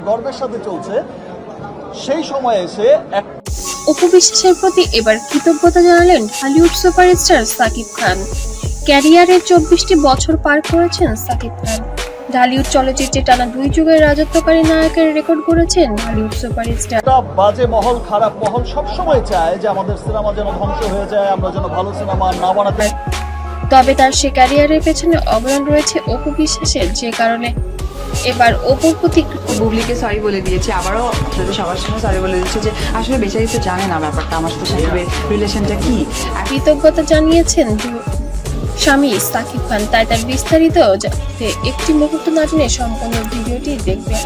গর্বের সাথে চলছে, সেই সময় এসে অপু বিশ্বাসের প্রতি এবার কৃতজ্ঞতা জানালেন হলিউড সুপারস্টার সাকিব খান। ক্যারিয়ারে 24টি বছর পার করেছেন সাকিব খান। ঢালিউড চলচ্চিত্রে টানা 2 যুগের রাজত্বকারী নায়কের রেকর্ড করেছেন হলিউড সুপারস্টার। বাজে মহল, খারাপ মহল সবসময় চায় যে আমাদের সিনেমা যেন ধ্বংস হয়ে যায়, আমরা যেন ভালো সিনেমা না বানাতে। তবে তার সে ক্যারিয়ারের পেছনে অবদান রয়েছে অপু বিশ্বাসের, যে কারণে এবার অপুর প্রতি বুবলিকে সরি বলে দিয়েছে, আবারও আপনাদের সবার সঙ্গে সরি বলে দিচ্ছে যে আসলে বেচারিতে জানে না ব্যাপারটা আমার সাথে সাকিবের রিলেশনটা কি। কৃতজ্ঞতা জানিয়েছেন স্বামী সাকিব খান। তাই তার বিস্তারিত জানতে একটি মুহূর্ত না টেনে সম্পূর্ণ ভিডিওটি দেখবেন।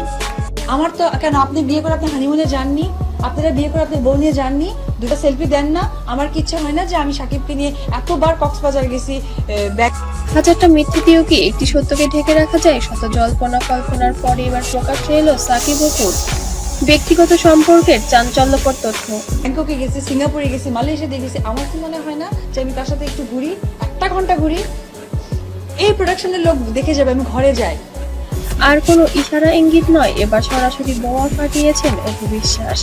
আমার তো কেন, আপনি বিয়ে করে আপনি হানিমুনে যাননি, আপনারা বিয়ে করে আপনি বউ নিয়ে যাননি, দুটো সেলফি দেন না? আমার কি ইচ্ছা হয় না যে আমি সাকিবকে নিয়ে এতবার কক্সবাজার গেছি, হাজারটা মিথ্যে দিয়েও কি একটি সত্যকে ঢেকে রাখা যায়? শত জল্পনা কল্পনার পরে এবার প্রকাশ্যে এলো সাকিব অপুর ব্যক্তিগত সম্পর্কের চাঞ্চল্যকর তথ্য। ব্যাংককে গেছি, সিঙ্গাপুরে গেছি, মালয়েশিয়াতে গেছি, আমার কি মনে হয় না যে আমি তার সাথে একটু ঘুরি, 1 ঘন্টা ঘুরি, এই প্রোডাকশনের লোক দেখে যাবে আমি ঘরে যাই। আর কোনো ইশারা ইঙ্গিত নয়, এবার সরাসরি বোমা ফাটিয়েছেন অপু বিশ্বাস।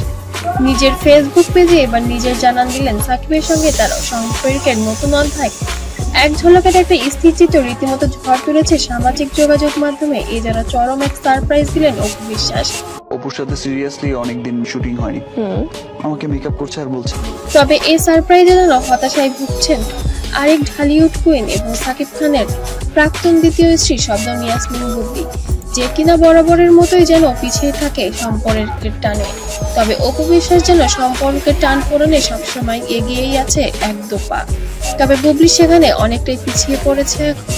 নিজের ফেসবুক পেজে এবার নিজের জানান দিলেন সাকিবের সঙ্গে তার সম্পর্কের নতুন অধ্যায়। এক ঝলকে একটা স্থিরচিত্র রীতিমতো ঝড় তুলেছে সামাজিক যোগাযোগ মাধ্যমে। এ যারা চরম এক সারপ্রাইজ দিলেন অপু বিশ্বাস। অপুর সাথে সিরিয়াসলি অনেকদিন শুটিং হয়নি, আমাকে মেকআপ করছে আর বলছে। তবে এই সারপ্রাইজে যেন হতাশায় ভুগছেন আরেক ঢালিউড কুইন এবং সাকিব খানের প্রাক্তন দ্বিতীয় স্ত্রী শবনম ইয়াসমিন বুবলি, যে কিনা বরাবরের মতোই যেন পিছিয়ে থাকে সম্পর্কের টানে। তবে অপু বিশ্বাস যেন সম্পর্কের টান পূরণে সবসময় এগিয়েই আছে 1-2 পা। তবে বুবলি সেখানে অনেকটাই পিছিয়ে পড়েছে এখন।